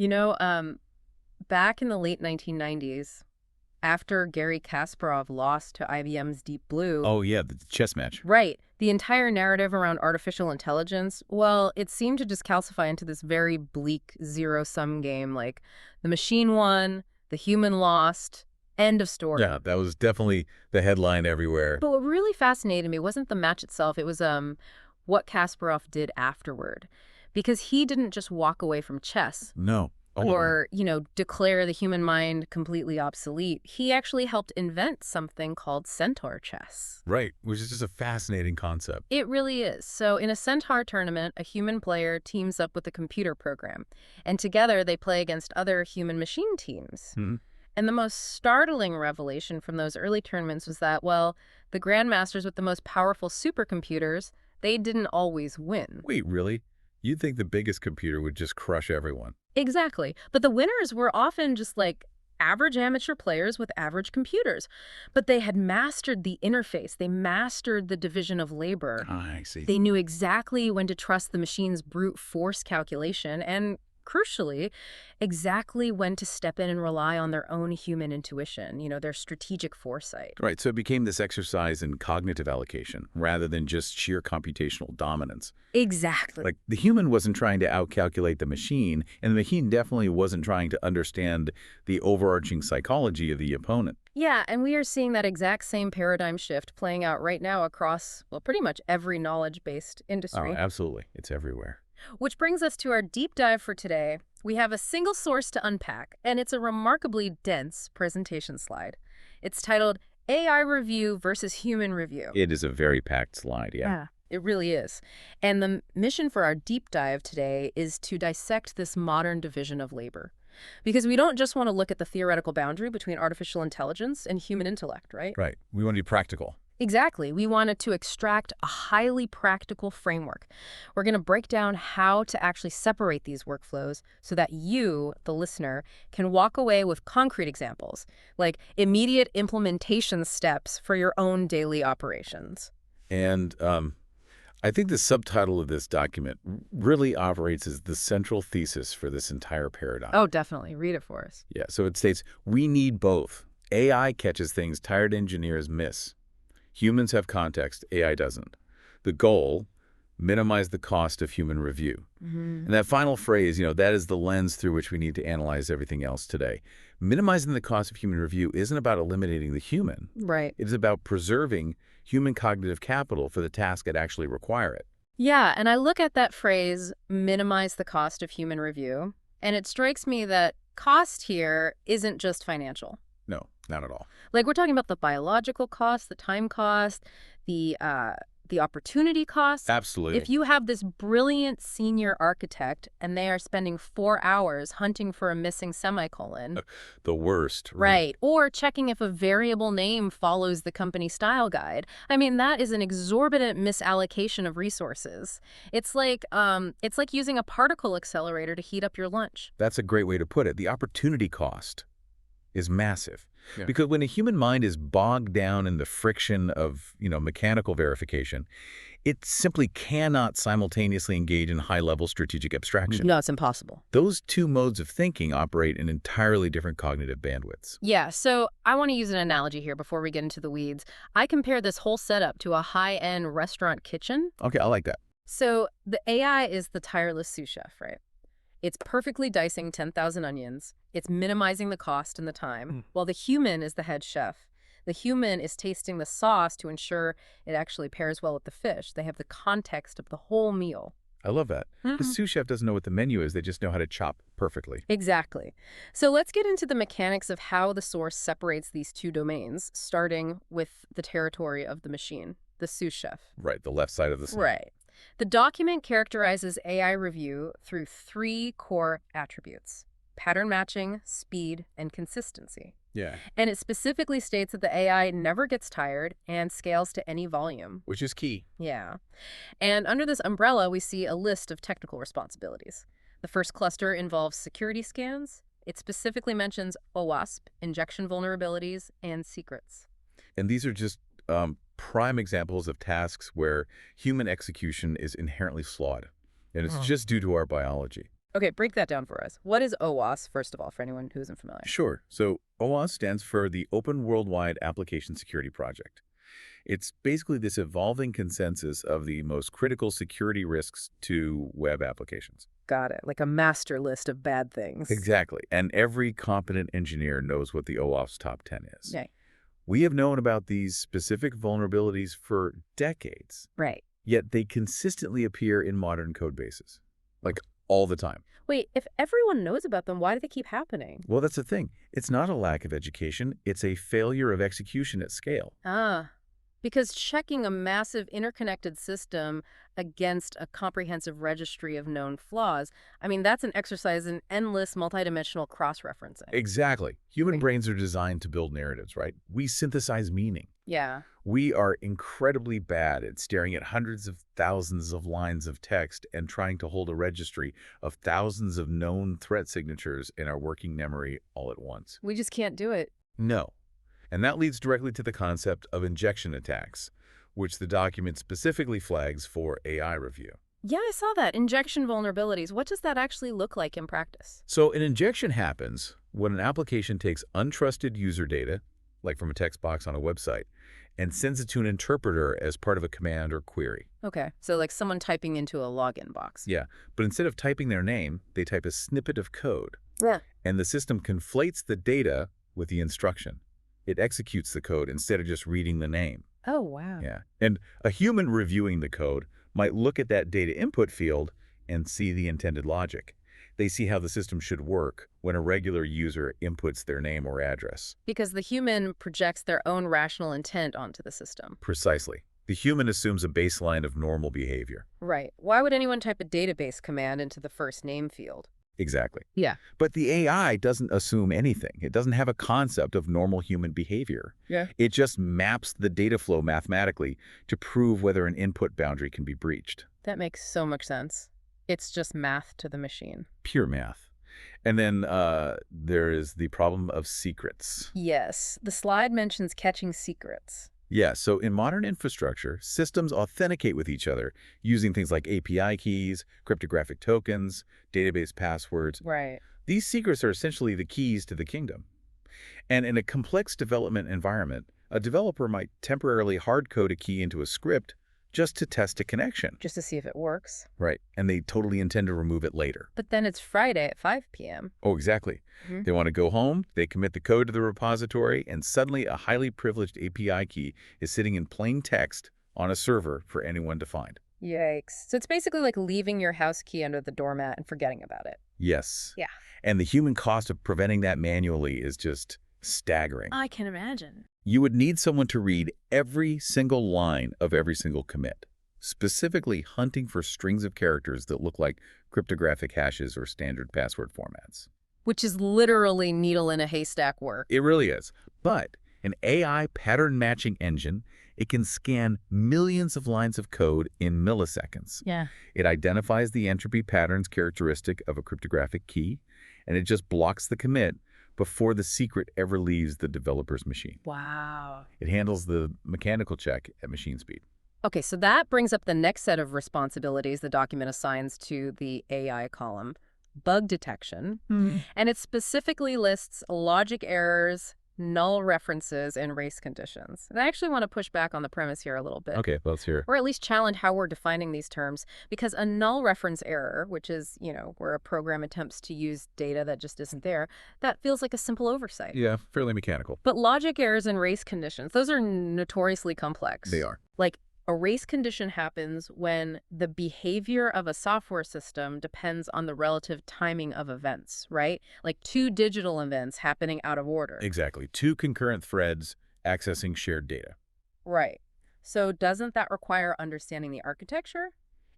You know, back in the late 1990s, after Gary Kasparov lost to IBM's Deep Blue, Oh, yeah, the chess match. right, the entire narrative around artificial intelligence, well, it seemed to just calcify into this very bleak zero-sum game. Like, the machine won, the human lost, end of story. Yeah, that was definitely the headline everywhere. But what really fascinated me wasn't the match itself, it was what Kasparov did afterward. Because he didn't just walk away from chess No. Oh, or, declare the human mind completely obsolete. He actually helped invent something called centaur chess. right, which is just a fascinating concept. It really is. So in a centaur tournament, a human player teams up with a computer program, and together they play against other human machine teams. Mhm. And the most startling revelation from those early tournaments was that, well, the grandmasters with the most powerful supercomputers, they didn't always win. Wait, really? You'd think the biggest computer would just crush everyone. Exactly. But the winners were often just like average amateur players with average computers. But they had mastered the interface. They mastered the division of labor. I see. They knew exactly when to trust the machine's brute force calculation and, crucially, exactly when to step in and rely on their own human intuition, their strategic foresight. Right, so it became this exercise in cognitive allocation rather than just sheer computational dominance. Exactly. Like, the human wasn't trying to outcalculate the machine, and the machine definitely wasn't trying to understand the overarching psychology of the opponent. Yeah, and we are seeing that exact same paradigm shift playing out right now across, well, pretty much every knowledge-based Oh, industry. absolutely. It's everywhere. Which brings us to our deep dive for today. We have a single source to unpack, and it's a remarkably dense presentation slide. It's titled AI Review versus Human Review. It is a very packed slide, yeah. Yeah, it really is. And the mission for our deep dive today is to dissect this modern division of labor. Because we don't just want to look at the theoretical boundary between artificial intelligence and human intellect, right? Right. We want to be practical. Exactly. We wanted to extract a highly practical framework. We're going to break down how to actually separate these workflows so that you, the listener, can walk away with concrete examples, like immediate implementation steps for your own daily operations. And I think the subtitle of this document really operates as the central thesis for this entire paradigm. Oh, definitely. Read it for us. Yeah, so it states, we need both. AI catches things tired engineers miss. Humans have context, AI doesn't. The goal, minimize the cost of human review. And that final phrase, that is the lens through which we need to analyze everything else today. Minimizing the cost of human review isn't about eliminating the human. Right. It is about preserving human cognitive capital for the task that actually require it. Yeah, and I look at that phrase, minimize the cost of human review, and it strikes me that cost here isn't just financial. No, not at all. Like, we're talking about the biological cost, the time cost, the opportunity cost. Absolutely. If you have this brilliant senior architect and they are spending 4 hours hunting for a missing semicolon, The worst. right, or checking if a variable name follows the company style guide, I mean, that is an exorbitant misallocation of resources. It's like using a particle accelerator to heat up your lunch. That's a great way to put it. The opportunity cost is massive. Yeah. Because when a human mind is bogged down in the friction of, mechanical verification, it simply cannot simultaneously engage in high-level strategic abstraction. No, it's impossible. Those two modes of thinking operate in entirely different cognitive bandwidths. Yeah, so I want to use an analogy here before we get into the weeds. I compare this whole setup to a high-end restaurant kitchen. Okay, I like that. So the AI is the tireless sous chef, right? It's perfectly dicing 10,000 onions. It's minimizing the cost and the time, while the human is the head chef. The human is tasting the sauce to ensure it actually pairs well with the fish. They have the context of the whole meal. I love that. The sous chef doesn't know what the menu is. They just know how to chop perfectly. Exactly. So let's get into the mechanics of how the source separates these two domains, starting with the territory of the machine, the sous chef. Right, the left side of the slide. Right. The document characterizes AI review through 3 core attributes: pattern matching, speed, and consistency. Yeah, And it specifically states that the AI never gets tired and scales to any volume. which is key. Yeah. And under this umbrella, we see a list of technical responsibilities. The first cluster involves security scans. It specifically mentions OWASP, injection vulnerabilities, and secrets. And these are just prime examples of tasks where human execution is inherently flawed. And it's just due to our biology. Okay, break that down for us. What is OWASP, first of all, for anyone who isn't familiar? Sure. So OWASP stands for the Open Worldwide Application Security Project. It's basically this evolving consensus of the most critical security risks to web applications. Got it. Like a master list of bad things. Exactly. And every competent engineer knows what the OWASP's top 10 is. Right. We have known about these specific vulnerabilities for decades, Right. yet they consistently appear in modern code bases, like all the time. Wait, if everyone knows about them, why do they keep happening? Well, that's the thing. It's not a lack of education. It's a failure of execution at scale. Because checking a massive interconnected system against a comprehensive registry of known flaws, I mean, that's an exercise in endless multidimensional cross-referencing. Exactly. Human brains are designed to build narratives, right? We synthesize meaning. Yeah. We are incredibly bad at staring at hundreds of thousands of lines of text and trying to hold a registry of thousands of known threat signatures in our working memory all at once. We just can't do it. No. And that leads directly to the concept of injection attacks, which the document specifically flags for AI review. Yeah, I saw that. Injection vulnerabilities. What does that actually look like in practice? So an injection happens when an application takes untrusted user data, like from a text box on a website, and sends it to an interpreter as part of a command or query. Okay, so like someone typing into a login box. Yeah, but instead of typing their name, they type a snippet of code. Yeah. And the system conflates the data with the instruction. It executes the code instead of just reading the name. Oh, wow. Yeah. And a human reviewing the code might look at that data input field and see the intended logic. They see how the system should work when a regular user inputs their name or address. Because the human projects their own rational intent onto the system. Precisely. The human assumes a baseline of normal behavior. Right. Why would anyone type a database command into the first name field? Exactly. Yeah. But the AI doesn't assume anything. It doesn't have a concept of normal human behavior. Yeah. It just maps the data flow mathematically to prove whether an input boundary can be breached. That makes so much sense. It's just math to the machine. Pure math. And then there is the problem of secrets. Yes. The slide mentions catching secrets. Yeah, so in modern infrastructure, systems authenticate with each other using things like API keys, cryptographic tokens, database passwords. Right. These secrets are essentially the keys to the kingdom. And in a complex development environment, a developer might temporarily hard-code a key into a script just to test a connection. Just to see if it works. Right, and they totally intend to remove it later. But then it's Friday at 5 p.m. Oh, exactly. Mhm. They want to go home, they commit the code to the repository, and suddenly a highly privileged API key is sitting in plain text on a server for anyone to find. Yikes. So it's basically like leaving your house key under the doormat and forgetting about it. Yes. Yeah. And the human cost of preventing that manually is just staggering. I can imagine. You would need someone to read every single line of every single commit, specifically hunting for strings of characters that look like cryptographic hashes or standard password formats. Which is literally needle in a haystack work. It really is. But an AI pattern matching engine, it can scan millions of lines of code in milliseconds. Yeah. It identifies the entropy patterns characteristic of a cryptographic key, and it just blocks the commit before the secret ever leaves the developer's machine. Wow. It handles the mechanical check at machine speed. Okay, so that brings up the next set of responsibilities the document assigns to the AI column, bug detection. And it specifically lists logic errors, null references, and race conditions. And I actually want to push back on the premise here a little bit. Okay, let's hear it. Or at least challenge how we're defining these terms, because a null reference error, which is, where a program attempts to use data that just isn't there, that feels like a simple oversight. Yeah, fairly mechanical. But logic errors and race conditions, those are notoriously complex. They are. Like, a race condition happens when the behavior of a software system depends on the relative timing of events, right? Like two digital events happening out of order. Exactly. Two concurrent threads accessing shared data. Right. So doesn't that require understanding the architecture?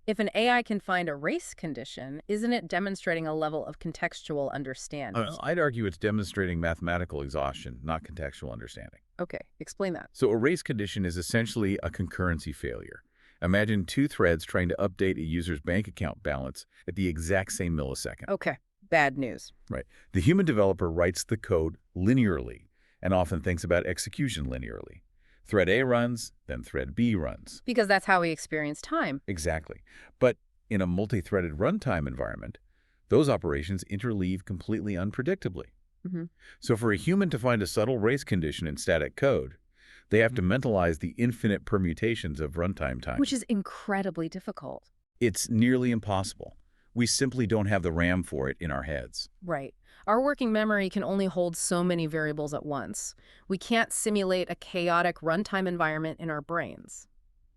If an AI can find a race condition, isn't it demonstrating a level of contextual understanding? I'd argue it's demonstrating mathematical exhaustion, not contextual understanding. Okay, explain that. So a race condition is essentially a concurrency failure. Imagine two threads trying to update a user's bank account balance at the exact same millisecond. Okay, bad news. Right. The human developer writes the code linearly and often thinks about execution linearly. Thread A runs, then thread B runs. Because that's how we experience time. Exactly. But in a multi-threaded runtime environment, Those operations interleave completely unpredictably. Hmm. So for a human to find a subtle race condition in static code, they have to mentalize the infinite permutations of runtime time. Which is incredibly difficult. It's nearly impossible. We simply don't have the RAM for it in our heads. Right. Our working memory can only hold so many variables at once. We can't simulate a chaotic runtime environment in our brains.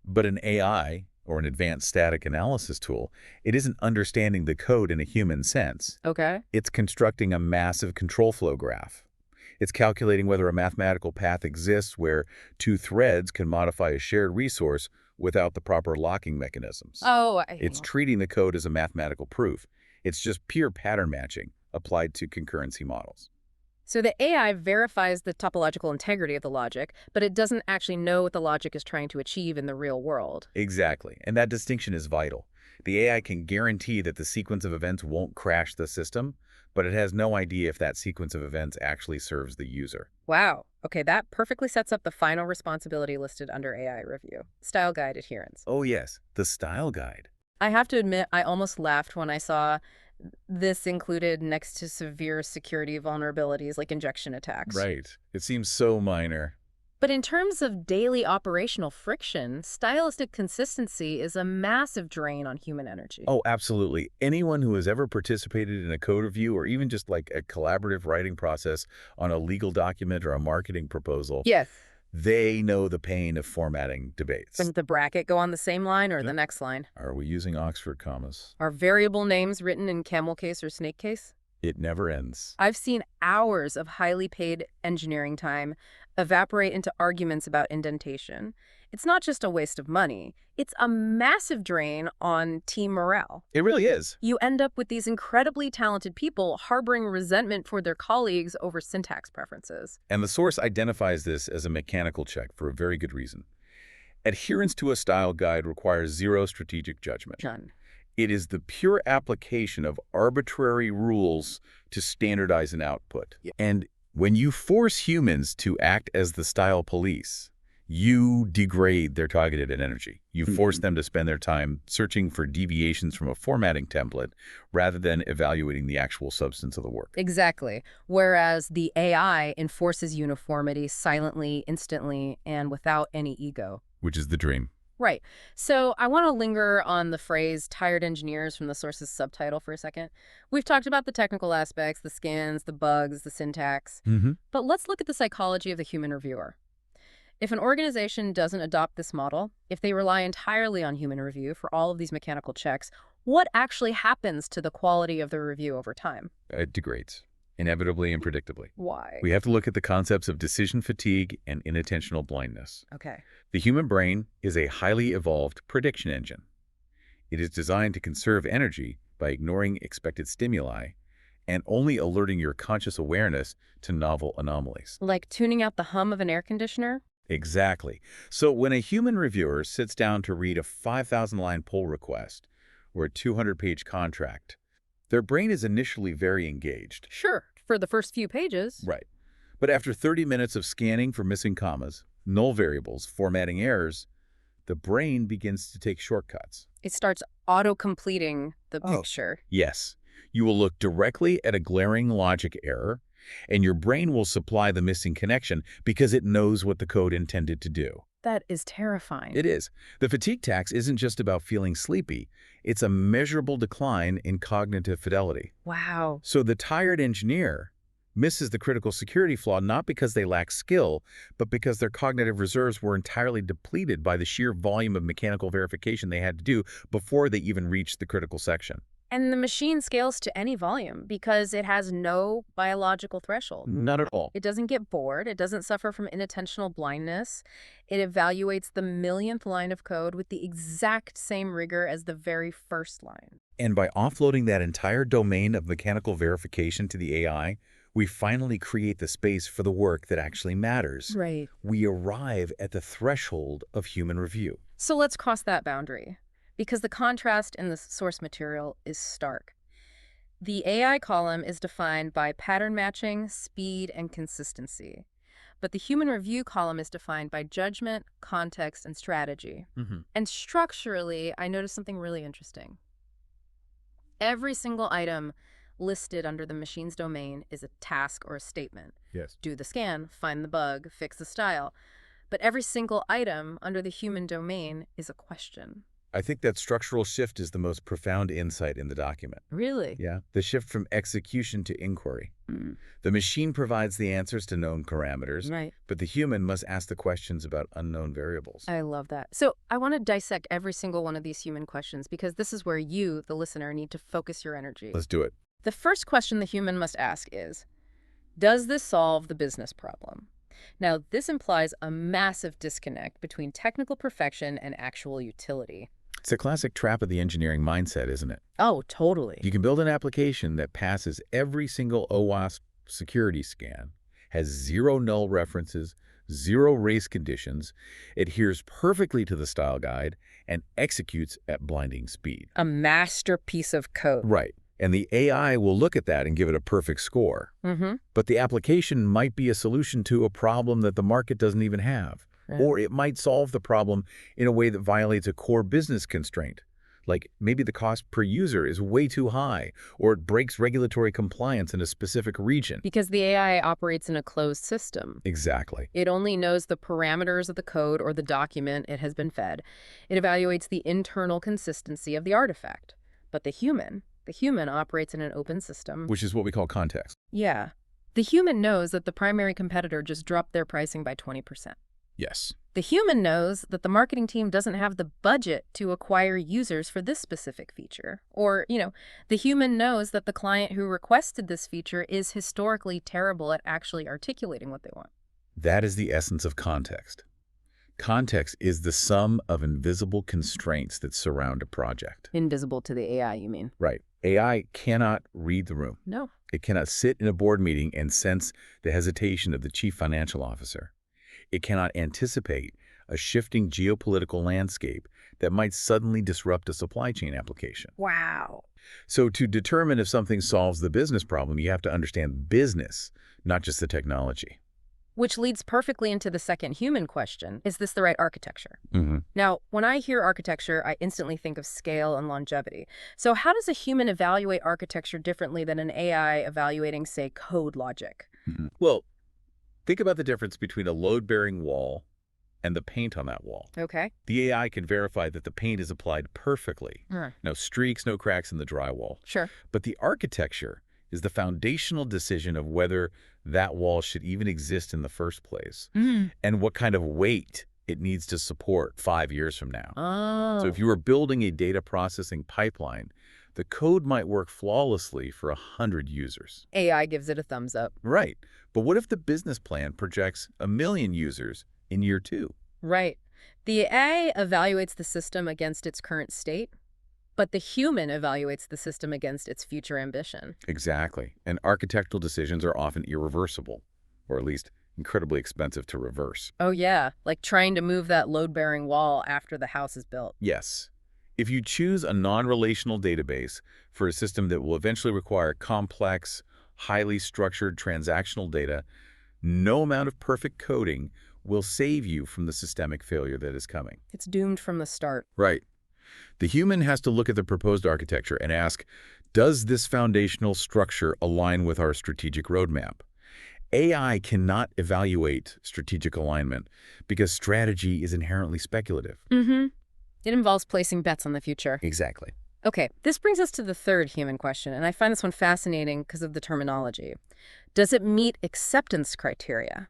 But an AI, or an advanced static analysis tool, it isn't understanding the code in a human sense. Okay. It's constructing a massive control flow graph. It's calculating whether a mathematical path exists where two threads can modify a shared resource without the proper locking mechanisms. Oh, It's treating the code as a mathematical proof. It's just pure pattern matching applied to concurrency models. so the AI verifies the topological integrity of the logic, but it doesn't actually know what the logic is trying to achieve in the real world. Exactly, and that distinction is vital. The AI can guarantee that the sequence of events won't crash the system, but it has no idea if that sequence of events actually serves the user. Wow. Okay, that perfectly sets up the final responsibility listed under AI review. Style guide adherence. Oh yes, the style guide. I have to admit, I almost laughed when I saw this included next to severe security vulnerabilities like injection attacks. Right. It seems so minor. But in terms of daily operational friction, stylistic consistency is a massive drain on human energy. Oh, absolutely. Anyone who has ever participated in a code review or even just like a collaborative writing process on a legal document or a marketing proposal, Yes. they know the pain of formatting debates. Does the bracket go on the same line or the next line? Are we using Oxford commas? Are variable names written in camel case or snake case? It never ends. I've seen hours of highly paid engineering time evaporate into arguments about indentation. It's not just a waste of money, it's a massive drain on team morale. It really is. You end up with these incredibly talented people harboring resentment for their colleagues over syntax preferences. And the source identifies this as a mechanical check for a very good reason. Adherence to a style guide requires zero strategic judgment. None. It is the pure application of arbitrary rules to standardize an output. And when you force humans to act as the style police, you degrade their targeted energy. You force them to spend their time searching for deviations from a formatting template rather than evaluating the actual substance of the work. Exactly. Whereas the AI enforces uniformity silently, instantly, and without any ego. Which is the dream. Right. So I want to linger on the phrase tired engineers from the source's subtitle for a second. We've talked about the technical aspects, the scans, the bugs, the syntax. But let's look at the psychology of the human reviewer. If an organization doesn't adopt this model, if they rely entirely on human review for all of these mechanical checks, what actually happens to the quality of the review over time? It degrades, inevitably and predictably. Why? We have to look at the concepts of decision fatigue and inattentional blindness. Okay. The human brain is a highly evolved prediction engine. It is designed to conserve energy by ignoring expected stimuli and only alerting your conscious awareness to novel anomalies. Like tuning out the hum of an air conditioner? Exactly. So when a human reviewer sits down to read a 5,000-line pull request or a 200-page contract, their brain is initially very engaged. Sure, for the first few pages. Right. But after 30 minutes of scanning for missing commas, null variables, formatting errors, the brain begins to take shortcuts. It starts auto-completing the picture. Yes. You will look directly at a glaring logic error, and your brain will supply the missing connection because it knows what the code intended to do. That is terrifying. It is. The fatigue tax isn't just about feeling sleepy. It's a measurable decline in cognitive fidelity. Wow. So the tired engineer misses the critical security flaw not because they lack skill, but because their cognitive reserves were entirely depleted by the sheer volume of mechanical verification they had to do before they even reached the critical section. And the machine scales to any volume because it has no biological threshold. Not at all. It doesn't get bored. It doesn't suffer from inattentional blindness. It evaluates the millionth line of code with the exact same rigor as the very first line. And by offloading that entire domain of mechanical verification to the AI, we finally create the space for the work that actually matters. Right. We arrive at the threshold of human review. So let's cross that boundary, because the contrast in the source material is stark. The AI column is defined by pattern matching, speed, and consistency. But the human review column is defined by judgment, context, and strategy. And structurally, I noticed something really interesting. Every single item listed under the machine's domain is a task or a statement. Yes. Do the scan, find the bug, fix the style. But every single item under the human domain is a question. I think that structural shift is the most profound insight in the document. Really? Yeah. The shift from execution to inquiry. Mm. The machine provides the answers to known parameters, Right. but the human must ask the questions about unknown variables. I love that. So I want to dissect every single one of these human questions because this is where you, the listener, need to focus your energy. Let's do it. The first question the human must ask is, does this solve the business problem? Now, this implies a massive disconnect between technical perfection and actual utility. It's a classic trap of the engineering mindset, isn't it? Oh, totally. You can build an application that passes every single OWASP security scan, has 0 null references, 0 race conditions, adheres perfectly to the style guide, and executes at blinding speed. A masterpiece of code. Right. And the AI will look at that and give it a perfect score. Mm-hmm. But the application might be a solution to a problem that the market doesn't even have. Right. Or it might solve the problem in a way that violates a core business constraint. Like maybe the cost per user is way too high, or it breaks regulatory compliance in a specific region. Because the AI operates in a closed system. Exactly. It only knows the parameters of the code or the document it has been fed. It evaluates the internal consistency of the artifact. But the human operates in an open system. Which is what we call context. Yeah. The human knows that the primary competitor just dropped their pricing by 20%. Yes. The human knows that the marketing team doesn't have the budget to acquire users for this specific feature. Or, the human knows that the client who requested this feature is historically terrible at actually articulating what they want. That is the essence of context. Context is the sum of invisible constraints that surround a project. Invisible to the AI, you mean? Right. AI cannot read the room. No. It cannot sit in a board meeting and sense the hesitation of the chief financial officer. It cannot anticipate a shifting geopolitical landscape that might suddenly disrupt a supply chain application. Wow. So to determine if something solves the business problem, you have to understand business, not just the technology. Which leads perfectly into the second human question. Is this the right architecture? Mm-hmm. Now, when I hear architecture, I instantly think of scale and longevity. So how does a human evaluate architecture differently than an AI evaluating, say, code logic? Mm-hmm. Well, think about the difference between a load-bearing wall and the paint on that wall. Okay. The AI can verify that the paint is applied perfectly. Mm. No streaks, no cracks in the drywall. Sure. But the architecture is the foundational decision of whether that wall should even exist in the first place and what kind of weight it needs to support 5 years from now. Oh. So if you were building a data processing pipeline, the code might work flawlessly for 100 users. AI gives it a thumbs up. Right. But what if the business plan projects 1 million users in year 2? Right. The AI evaluates the system against its current state, but the human evaluates the system against its future ambition. Exactly. And architectural decisions are often irreversible, or at least incredibly expensive to reverse. Oh, yeah. Like trying to move that load-bearing wall after the house is built. Yes. If you choose a non-relational database for a system that will eventually require complex, highly structured transactional data, no amount of perfect coding will save you from the systemic failure that is coming. It's doomed from the start. Right. The human has to look at the proposed architecture and ask, does this foundational structure align with our strategic roadmap? AI cannot evaluate strategic alignment because strategy is inherently speculative. Mm-hmm. It involves placing bets on the future. Exactly. Okay, this brings us to the third human question, and I find this one fascinating because of the terminology. Does it meet acceptance criteria?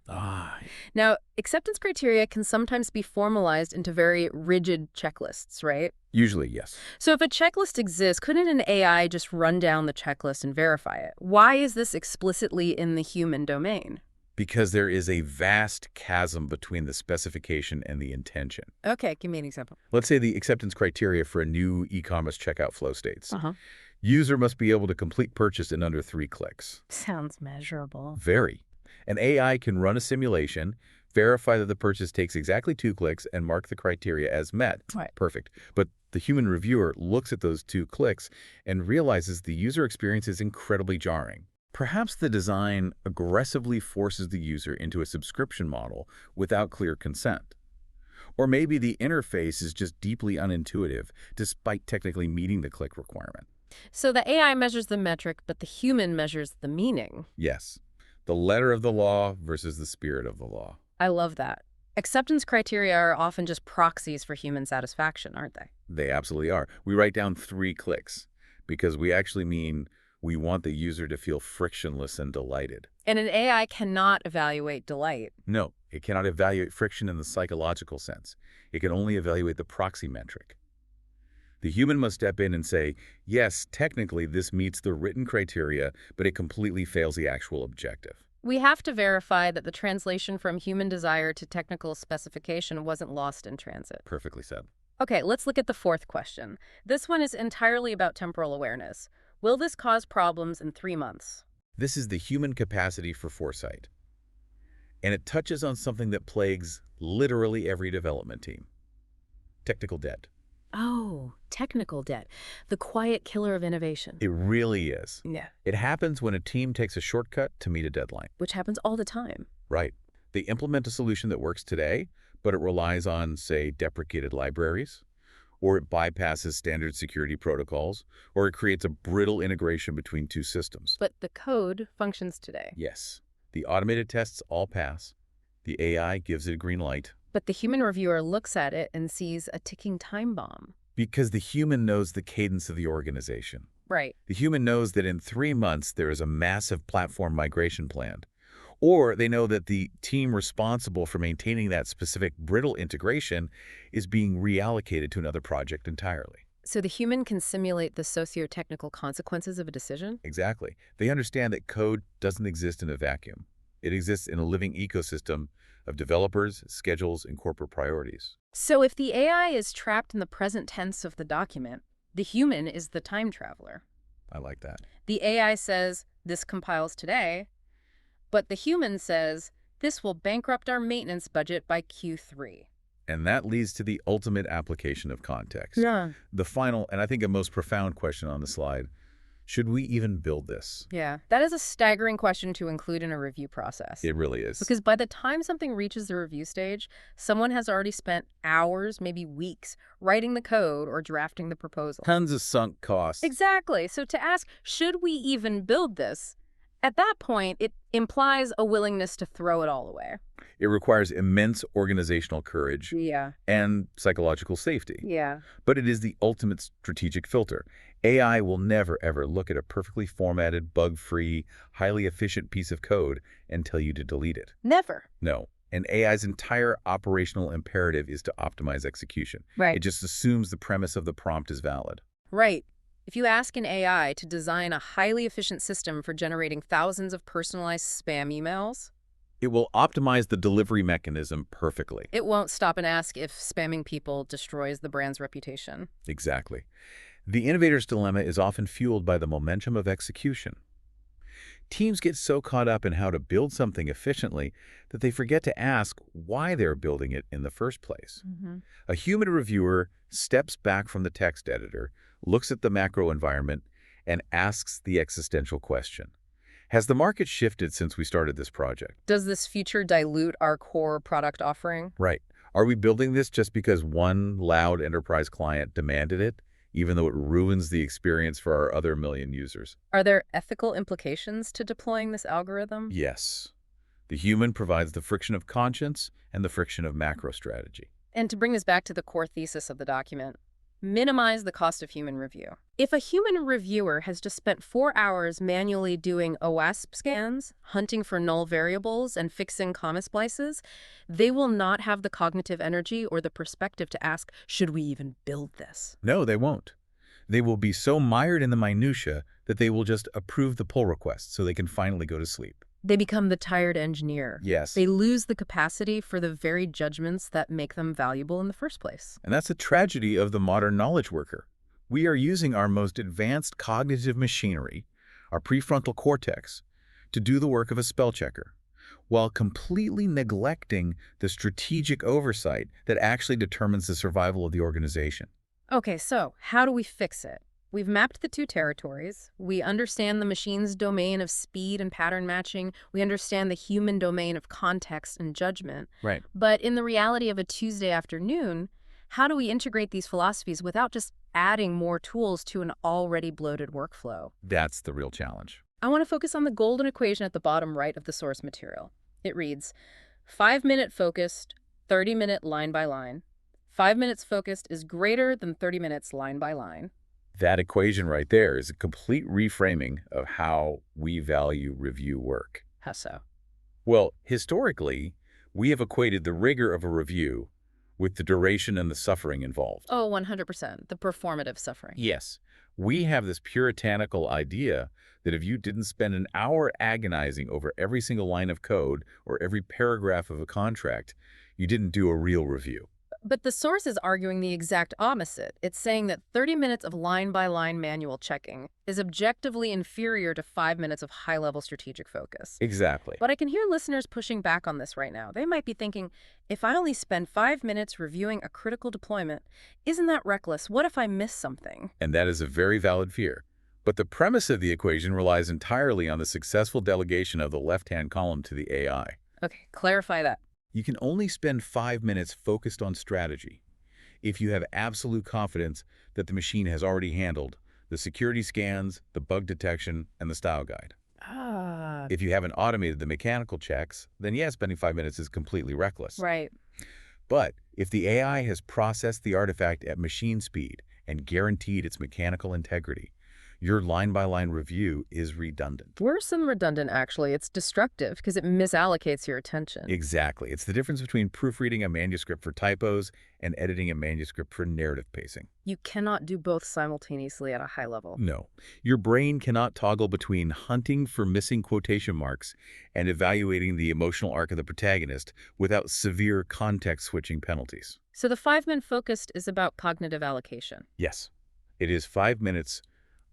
Now, acceptance criteria can sometimes be formalized into very rigid checklists, right? Usually, yes. So if a checklist exists, couldn't an AI just run down the checklist and verify it? Why is this explicitly in the human domain? Because there is a vast chasm between the specification and the intention. Okay, give me an example. Let's say the acceptance criteria for a new e-commerce checkout flow states. Uh-huh. User must be able to complete purchase in under 3 clicks. Sounds measurable. Very. An AI can run a simulation, verify that the purchase takes exactly 2 clicks, and mark the criteria as met. Right. Perfect. But the human reviewer looks at those 2 clicks and realizes the user experience is incredibly jarring. Perhaps the design aggressively forces the user into a subscription model without clear consent. Or maybe the interface is just deeply unintuitive, despite technically meeting the click requirement. So the AI measures the metric, but the human measures the meaning. Yes. The letter of the law versus the spirit of the law. I love that. Acceptance criteria are often just proxies for human satisfaction, aren't they? They absolutely are. We write down 3 clicks because we actually mean we want the user to feel frictionless and delighted. And an AI cannot evaluate delight. No, it cannot evaluate friction in the psychological sense. It can only evaluate the proxy metric. The human must step in and say, yes, technically this meets the written criteria, but it completely fails the actual objective. We have to verify that the translation from human desire to technical specification wasn't lost in transit. Perfectly said. Okay, let's look at the fourth question. This one is entirely about temporal awareness. Will this cause problems in 3 months? This is the human capacity for foresight. And it touches on something that plagues literally every development team. Technical debt. Oh, technical debt. The quiet killer of innovation. It really is. Yeah. It happens when a team takes a shortcut to meet a deadline. Which happens all the time. Right. They implement a solution that works today, but it relies on, say, deprecated libraries, or it bypasses standard security protocols, or it creates a brittle integration between 2 systems. But the code functions today. Yes. The automated tests all pass. The AI gives it a green light. But the human reviewer looks at it and sees a ticking time bomb. Because the human knows the cadence of the organization. Right. The human knows that in 3 months there is a massive platform migration planned. Or they know that the team responsible for maintaining that specific brittle integration is being reallocated to another project entirely. So the human can simulate the socio-technical consequences of a decision? Exactly. They understand that code doesn't exist in a vacuum. It exists in a living ecosystem of developers, schedules, and corporate priorities. So if the AI is trapped in the present tense of the document, the human is the time traveler. I like that. The AI says, this compiles today, but the human says, this will bankrupt our maintenance budget by Q3. And that leads to the ultimate application of context. Yeah. The final, and I think a most profound question on the slide, should we even build this? Yeah, that is a staggering question to include in a review process. It really is. Because by the time something reaches the review stage, someone has already spent hours, maybe weeks, writing the code or drafting the proposal. Tons of sunk costs. Exactly. So to ask, should we even build this? At that point, it implies a willingness to throw it all away. It requires immense organizational courage Yeah. and psychological safety. Yeah. But it is the ultimate strategic filter. AI will never, ever look at a perfectly formatted, bug-free, highly efficient piece of code and tell you to delete it. Never. No. And AI's entire operational imperative is to optimize execution. Right. It just assumes the premise of the prompt is valid. Right. If you ask an AI to design a highly efficient system for generating thousands of personalized spam emails, It will optimize the delivery mechanism perfectly. it won't stop and ask if spamming people destroys the brand's reputation. Exactly. The innovator's dilemma is often fueled by the momentum of execution. Teams get so caught up in how to build something efficiently that they forget to ask why they're building it in the first place. A human reviewer steps back from the text editor, looks at the macro environment, and asks the existential question. Has the market shifted since we started this project? Does this feature dilute our core product offering? Right. Are we building this just because one loud enterprise client demanded it, even though it ruins the experience for our other million users? Are there ethical implications to deploying this algorithm? Yes. The human provides the friction of conscience and the friction of macro strategy. And to bring us back to the core thesis of the document, minimize the cost of human review. If a human reviewer has just spent 4 hours manually doing OWASP scans, hunting for null variables, and fixing comma splices, they will not have the cognitive energy or the perspective to ask, should we even build this? No, they won't. They will be so mired in the minutia that they will just approve the pull request so they can finally go to sleep. They become the tired engineer. Yes. They lose the capacity for the very judgments that make them valuable in the first place. And that's a tragedy of the modern knowledge worker. We are using our most advanced cognitive machinery, our prefrontal cortex, to do the work of a spell checker, while completely neglecting the strategic oversight that actually determines the survival of the organization. Okay, so how do we fix it? We've mapped the 2 territories. We understand the machine's domain of speed and pattern matching. We understand the human domain of context and judgment. Right. But in the reality of a Tuesday afternoon, how do we integrate these philosophies without just adding more tools to an already bloated workflow. That's the real challenge. I want to focus on the golden equation at the bottom right of the source material. It reads, 5-minute focused, 30-minute line by line. 5 minutes focused is greater than 30 minutes line by line. That equation right there is a complete reframing of how we value review work. How so? Well, historically, we have equated the rigor of a review with the duration and the suffering involved. Oh, 100%. The performative suffering. Yes, we have this puritanical idea that if you didn't spend an hour agonizing over every single line of code or every paragraph of a contract, you didn't do a real review. But the source is arguing the exact opposite. It's saying that 30 minutes of line-by-line manual checking is objectively inferior to 5 minutes of high-level strategic focus. Exactly. But I can hear listeners pushing back on this right now. They might be thinking, if I only spend 5 minutes reviewing a critical deployment, isn't that reckless? What if I miss something? And that is a very valid fear. But the premise of the equation relies entirely on the successful delegation of the left-hand column to the AI. Okay, clarify that. You can only spend 5 minutes focused on strategy if you have absolute confidence that the machine has already handled the security scans, the bug detection, and the style guide. If you haven't automated the mechanical checks, then yeah, spending 5 minutes is completely reckless. Right. But if the AI has processed the artifact at machine speed and guaranteed its mechanical integrity, your line-by-line review is redundant. Worse than redundant, actually. It's destructive because it misallocates your attention. Exactly. It's the difference between proofreading a manuscript for typos and editing a manuscript for narrative pacing. You cannot do both simultaneously at a high level. No. Your brain cannot toggle between hunting for missing quotation marks and evaluating the emotional arc of the protagonist without severe context-switching penalties. So the 5-minute focused is about cognitive allocation. Yes. It is 5 minutes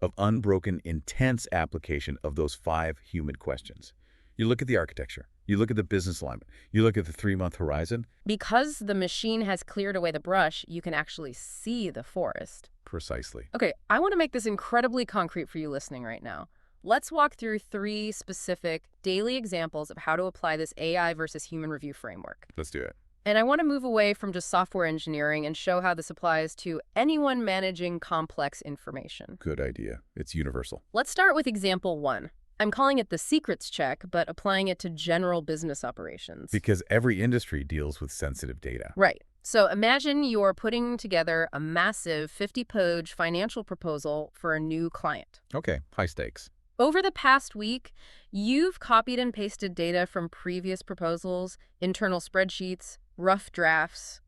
of unbroken, intense application of those 5 human questions. You look at the architecture, you look at the business alignment, you look at the 3-month horizon. Because the machine has cleared away the brush, you can actually see the forest. Precisely. Okay, I want to make this incredibly concrete for you listening right now. Let's walk through 3 specific daily examples of how to apply this AI versus human review framework. Let's do it. And I want to move away from just software engineering and show how this applies to anyone managing complex information. Good idea. It's universal. Let's start with example 1. I'm calling it the secrets check, but applying it to general business operations. Because every industry deals with sensitive data. Right. So imagine you're putting together a massive 50-page financial proposal for a new client. Okay, high stakes. Over the past week, you've copied and pasted data from previous proposals, internal spreadsheets, rough drafts.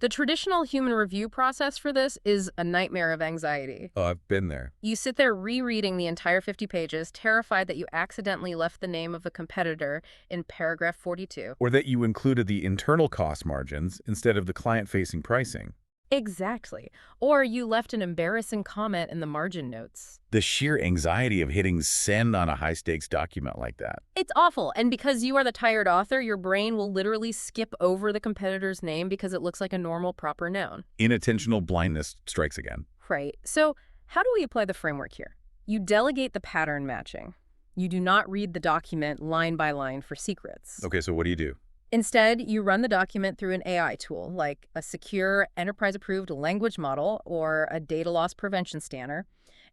The traditional human review process for this is a nightmare of anxiety. Oh, I've been there. You sit there rereading the entire 50 pages, terrified that you accidentally left the name of a competitor in paragraph 42. Or that you included the internal cost margins instead of the client-facing pricing. Exactly. Or you left an embarrassing comment in the margin notes. The sheer anxiety of hitting send on a high-stakes document like that. It's awful. And because you are the tired author, your brain will literally skip over the competitor's name because it looks like a normal, proper noun. Inattentional blindness strikes again. Right. So how do we apply the framework here? You delegate the pattern matching. You do not read the document line by line for secrets. Okay, so what do you do? Instead, you run the document through an AI tool, like a secure, enterprise-approved language model or a data loss prevention scanner,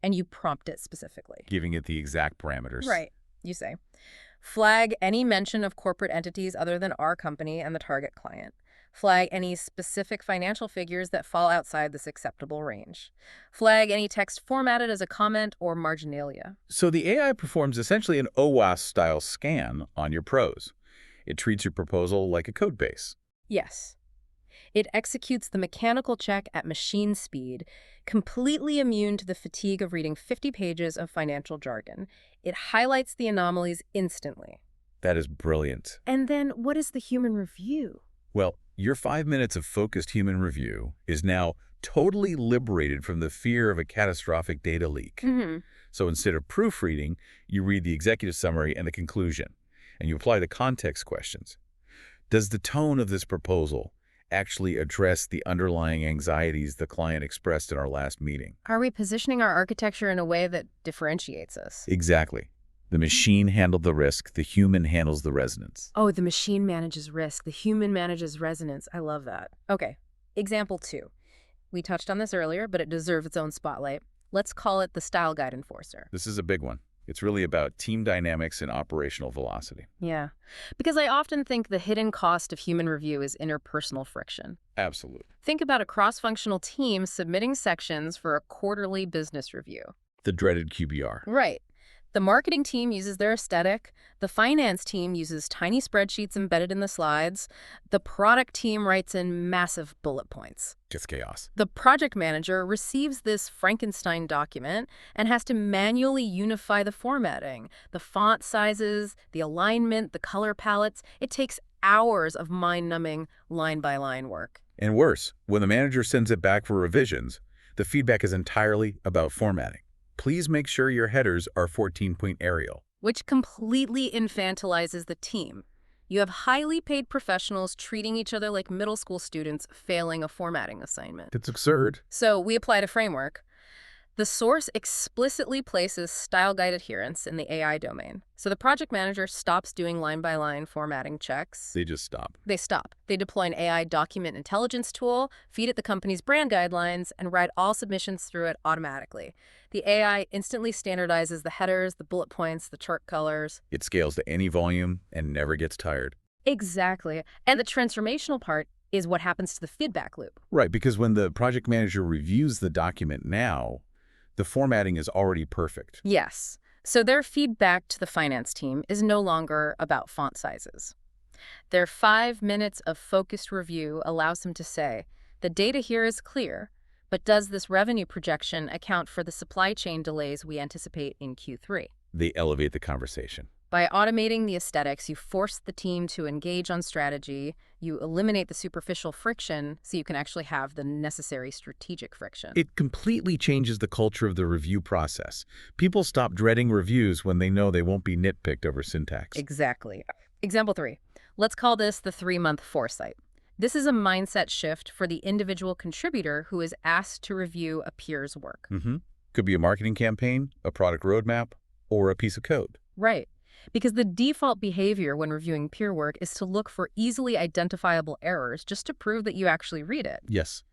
and you prompt it specifically. Giving it the exact parameters. Right. You say, flag any mention of corporate entities other than our company and the target client. Flag any specific financial figures that fall outside this acceptable range. Flag any text formatted as a comment or marginalia. So the AI performs essentially an OWASP-style scan on your prose. It treats your proposal like a code base. Yes. It executes the mechanical check at machine speed, completely immune to the fatigue of reading 50 pages of financial jargon. It highlights the anomalies instantly. That is brilliant. And then what is the human review? Well, your 5 minutes of focused human review is now totally liberated from the fear of a catastrophic data leak. So instead of proofreading, you read the executive summary and the conclusion, and you apply the context questions. Does the tone of this proposal actually address the underlying anxieties the client expressed in our last meeting? Are we positioning our architecture in a way that differentiates us? Exactly. The machine handled the risk, the human handles the resonance. Oh, the machine manages risk, the human manages resonance. I love that. Okay, example 2. We touched on this earlier, but it deserves its own spotlight. Let's call it the style guide enforcer. This is a big one. It's really about team dynamics and operational velocity. Yeah, because I often think the hidden cost of human review is interpersonal friction. Absolutely. Think about a cross-functional team submitting sections for a quarterly business review. The dreaded QBR. Right. The marketing team uses their aesthetic. The finance team uses tiny spreadsheets embedded in the slides. The product team writes in massive bullet points. Just chaos. The project manager receives this Frankenstein document and has to manually unify the formatting, the font sizes, the alignment, the color palettes. It takes hours of mind-numbing line-by-line work. And worse, when the manager sends it back for revisions, the feedback is entirely about formatting. Please make sure your headers are 14-point Arial. Which completely infantilizes the team. You have highly paid professionals treating each other like middle school students failing a formatting assignment. It's absurd. So we applied a framework. The source explicitly places style guide adherence in the AI domain. So the project manager stops doing line-by-line formatting checks. They just stop. They stop. They deploy an AI document intelligence tool, feed it the company's brand guidelines, and write all submissions through it automatically. The AI instantly standardizes the headers, the bullet points, the chart colors. It scales to any volume and never gets tired. Exactly. And the transformational part is what happens to the feedback loop. Right, because when the project manager reviews the document now, the formatting is already perfect. Yes. So their feedback to the finance team is no longer about font sizes. Their 5 minutes of focused review allows them to say, the data here is clear, but does this revenue projection account for the supply chain delays we anticipate in Q3? They elevate the conversation. By automating the aesthetics, you force the team to engage on strategy, you eliminate the superficial friction so you can actually have the necessary strategic friction. It completely changes the culture of the review process. People stop dreading reviews when they know they won't be nitpicked over syntax. Exactly. Example 3. Let's call this the 3-month foresight. This is a mindset shift for the individual contributor who is asked to review a peer's work. Could be a marketing campaign, a product roadmap, or a piece of code. Right. Because the default behavior when reviewing peer work is to look for easily identifiable errors just to prove that you actually read it. Yes,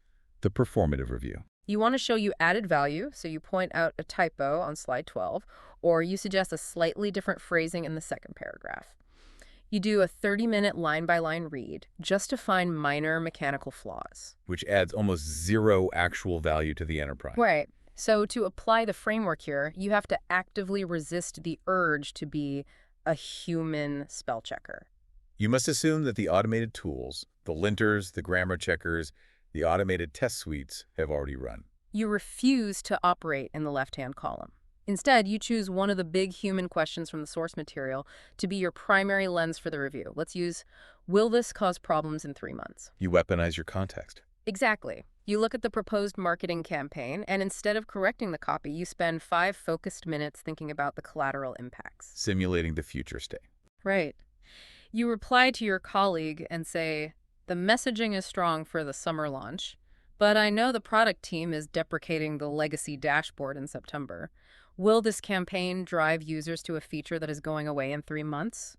the performative review. You want to show you added value, so you point out a typo on slide 12, or you suggest a slightly different phrasing in the second paragraph. You do a 30-minute line-by-line read just to find minor mechanical flaws. Which adds almost zero actual value to the enterprise. Right. So to apply the framework here, you have to actively resist the urge to be a human spell checker. You must assume that the automated tools, the linters, the grammar checkers, the automated test suites have already run. You refuse to operate in the left-hand column. Instead, you choose one of the big human questions from the source material to be your primary lens for the review. Let's use, will this cause problems in 3 months? You weaponize your context. Exactly. You look at the proposed marketing campaign, and instead of correcting the copy, you spend 5 focused minutes thinking about the collateral impacts. Simulating the future state. Right. You reply to your colleague and say, the messaging is strong for the summer launch, but I know the product team is deprecating the legacy dashboard in September. Will this campaign drive users to a feature that is going away in 3 months?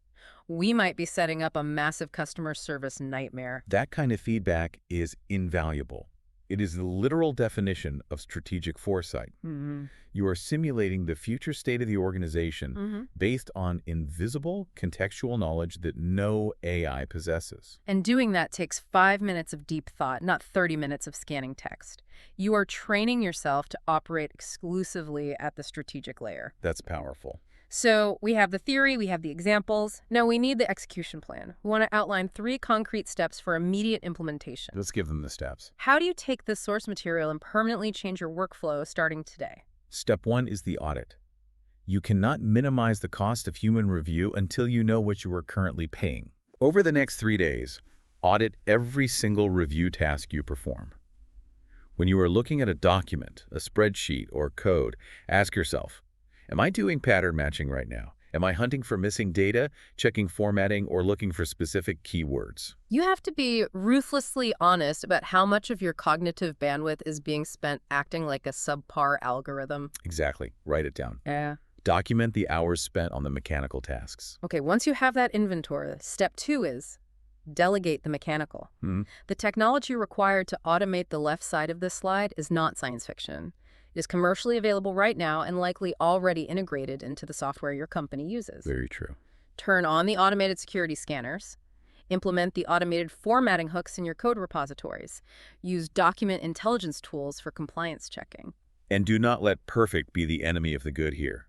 We might be setting up a massive customer service nightmare. That kind of feedback is invaluable. It is the literal definition of strategic foresight. You are simulating the future state of the organization based on invisible contextual knowledge that no AI possesses. And doing that takes 5 minutes of deep thought, not 30 minutes of scanning text. You are training yourself to operate exclusively at the strategic layer. That's powerful. So we have the theory, we have the examples. Now we need the execution plan. We want to outline 3 concrete steps for immediate implementation. Let's give them the steps. How do you take this source material and permanently change your workflow starting today? Step 1 is the audit. You cannot minimize the cost of human review until you know what you are currently paying. Over the next 3 days, audit every single review task you perform. When you are looking at a document, a spreadsheet, or code, ask yourself, am I doing pattern matching right now? Am I hunting for missing data, checking formatting, or looking for specific keywords? You have to be ruthlessly honest about how much of your cognitive bandwidth is being spent acting like a subpar algorithm. Exactly. Write it down. Yeah. Document the hours spent on the mechanical tasks. Okay, once you have that inventory, step 2 is delegate the mechanical. Hmm. The technology required to automate the left side of this slide is not science fiction. It is commercially available right now and likely already integrated into the software your company uses. Very true. Turn on the automated security scanners. Implement the automated formatting hooks in your code repositories. Use document intelligence tools for compliance checking. And do not let perfect be the enemy of the good here.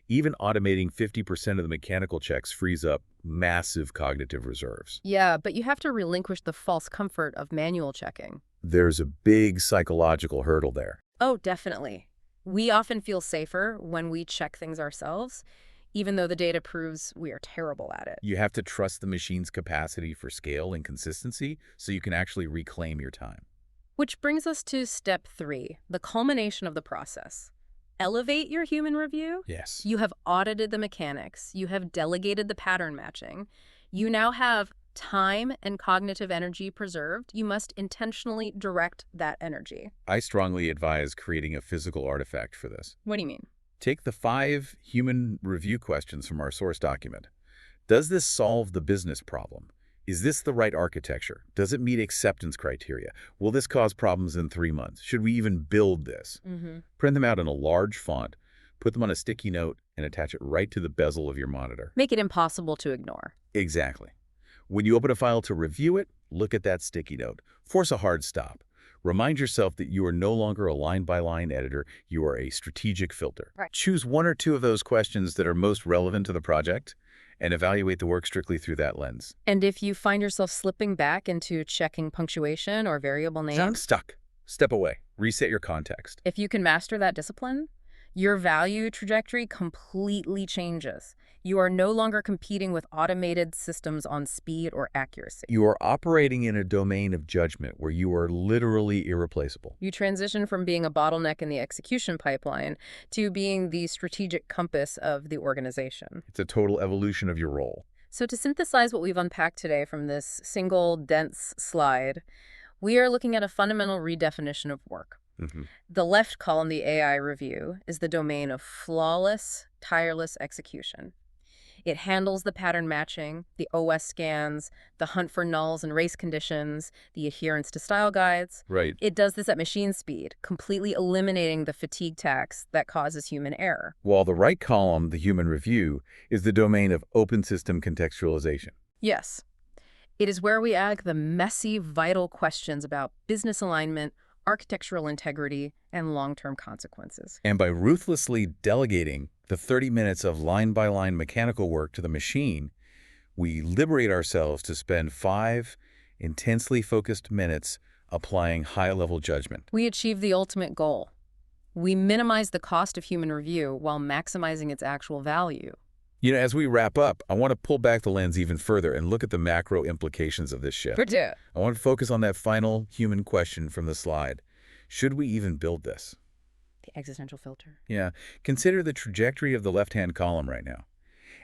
Even automating 50% of the mechanical checks frees up massive cognitive reserves. Yeah, but you have to relinquish the false comfort of manual checking. There's a big psychological hurdle there. Oh, definitely. We often feel safer when we check things ourselves, even though the data proves we are terrible at it. You have to trust the machine's capacity for scale and consistency so you can actually reclaim your time. Which brings us to step 3, the culmination of the process. Elevate your human review. Yes. You have audited the mechanics. You have delegated the pattern matching. You now have time and cognitive energy preserved. You must intentionally direct that energy. I strongly advise creating a physical artifact for this. What do you mean? Take the 5 human review questions from our source document. Does this solve the business problem? Is this the right architecture? Does it meet acceptance criteria? Will this cause problems in 3 months? Should we even build this? Print them out in a large font, put them on a sticky note, and attach it right to the bezel of your monitor. Make it impossible to ignore. Exactly. When you open a file to review it, look at that sticky note. Force a hard stop. Remind yourself that you are no longer a line-by-line editor, you are a strategic filter. Right. Choose 1 or 2 of those questions that are most relevant to the project and evaluate the work strictly through that lens. And if you find yourself slipping back into checking punctuation or variable names, Sound stuck. Step away. Reset your context. if you can master that discipline, your value trajectory completely changes. You are no longer competing with automated systems on speed or accuracy. You are operating in a domain of judgment where you are literally irreplaceable. You transition from being a bottleneck in the execution pipeline to being the strategic compass of the organization. It's a total evolution of your role. So to synthesize what we've unpacked today from this single, dense slide, we are looking at a fundamental redefinition of work. The left column, the AI review, is the domain of flawless, tireless execution. It handles the pattern matching, the OS scans, the hunt for nulls and race conditions, the adherence to style guides. Right. It does this at machine speed, completely eliminating the fatigue tax that causes human error. While the right column, the human review, is the domain of open system contextualization. Yes. It is where we ask the messy, vital questions about business alignment, architectural integrity, and long-term consequences. And by ruthlessly delegating the 30 minutes of line-by-line mechanical work to the machine, we liberate ourselves to spend 5 intensely focused minutes applying high-level judgment. We achieve the ultimate goal. We minimize the cost of human review while maximizing its actual value. You know, as we wrap up, I want to pull back the lens even further and look at the macro implications of this shift. I want to focus on that final human question from the slide. Should we even build this? The existential filter. Yeah, consider the trajectory of the left-hand column right now.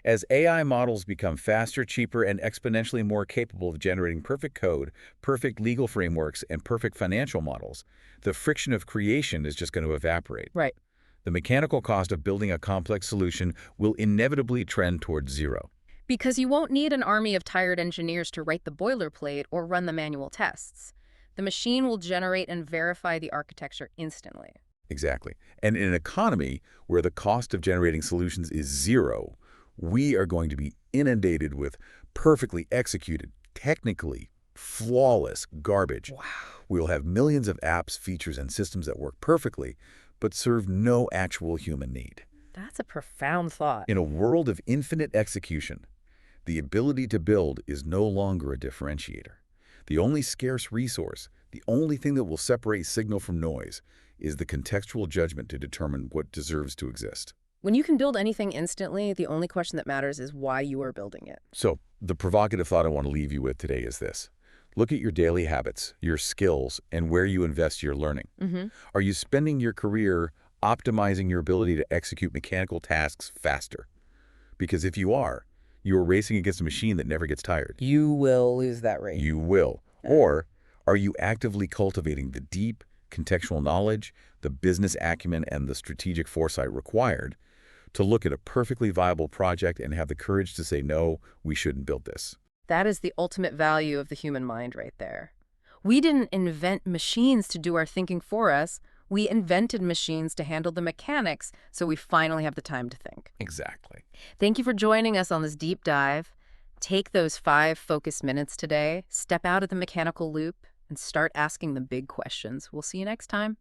As AI models become faster, cheaper, and exponentially more capable of generating perfect code, perfect legal frameworks, and perfect financial models, the friction of creation is just going to evaporate. Right. The mechanical cost of building a complex solution will inevitably trend towards 0. Because you won't need an army of tired engineers to write the boilerplate or run the manual tests. The machine will generate and verify the architecture instantly. Exactly. And in an economy where the cost of generating solutions is 0, we are going to be inundated with perfectly executed, technically flawless garbage. Wow. We'll have millions of apps, features, and systems that work perfectly, but serve no actual human need. That's a profound thought. In a world of infinite execution, the ability to build is no longer a differentiator. The only scarce resource, the only thing that will separate signal from noise, is the contextual judgment to determine what deserves to exist. When you can build anything instantly, the only question that matters is why you are building it. So, the provocative thought I want to leave you with today is this. Look at your daily habits, your skills, and where you invest your learning. Are you spending your career optimizing your ability to execute mechanical tasks faster? Because if you are racing against a machine that never gets tired. You will lose that race. You will. Or are you actively cultivating the deep contextual knowledge, the business acumen, and the strategic foresight required to look at a perfectly viable project and have the courage to say, no, we shouldn't build this? That is the ultimate value of the human mind right there. We didn't invent machines to do our thinking for us. We invented machines to handle the mechanics, so we finally have the time to think. Exactly. Thank you for joining us on this deep dive. Take those 5 focused minutes today, step out of the mechanical loop, and start asking the big questions. We'll see you next time.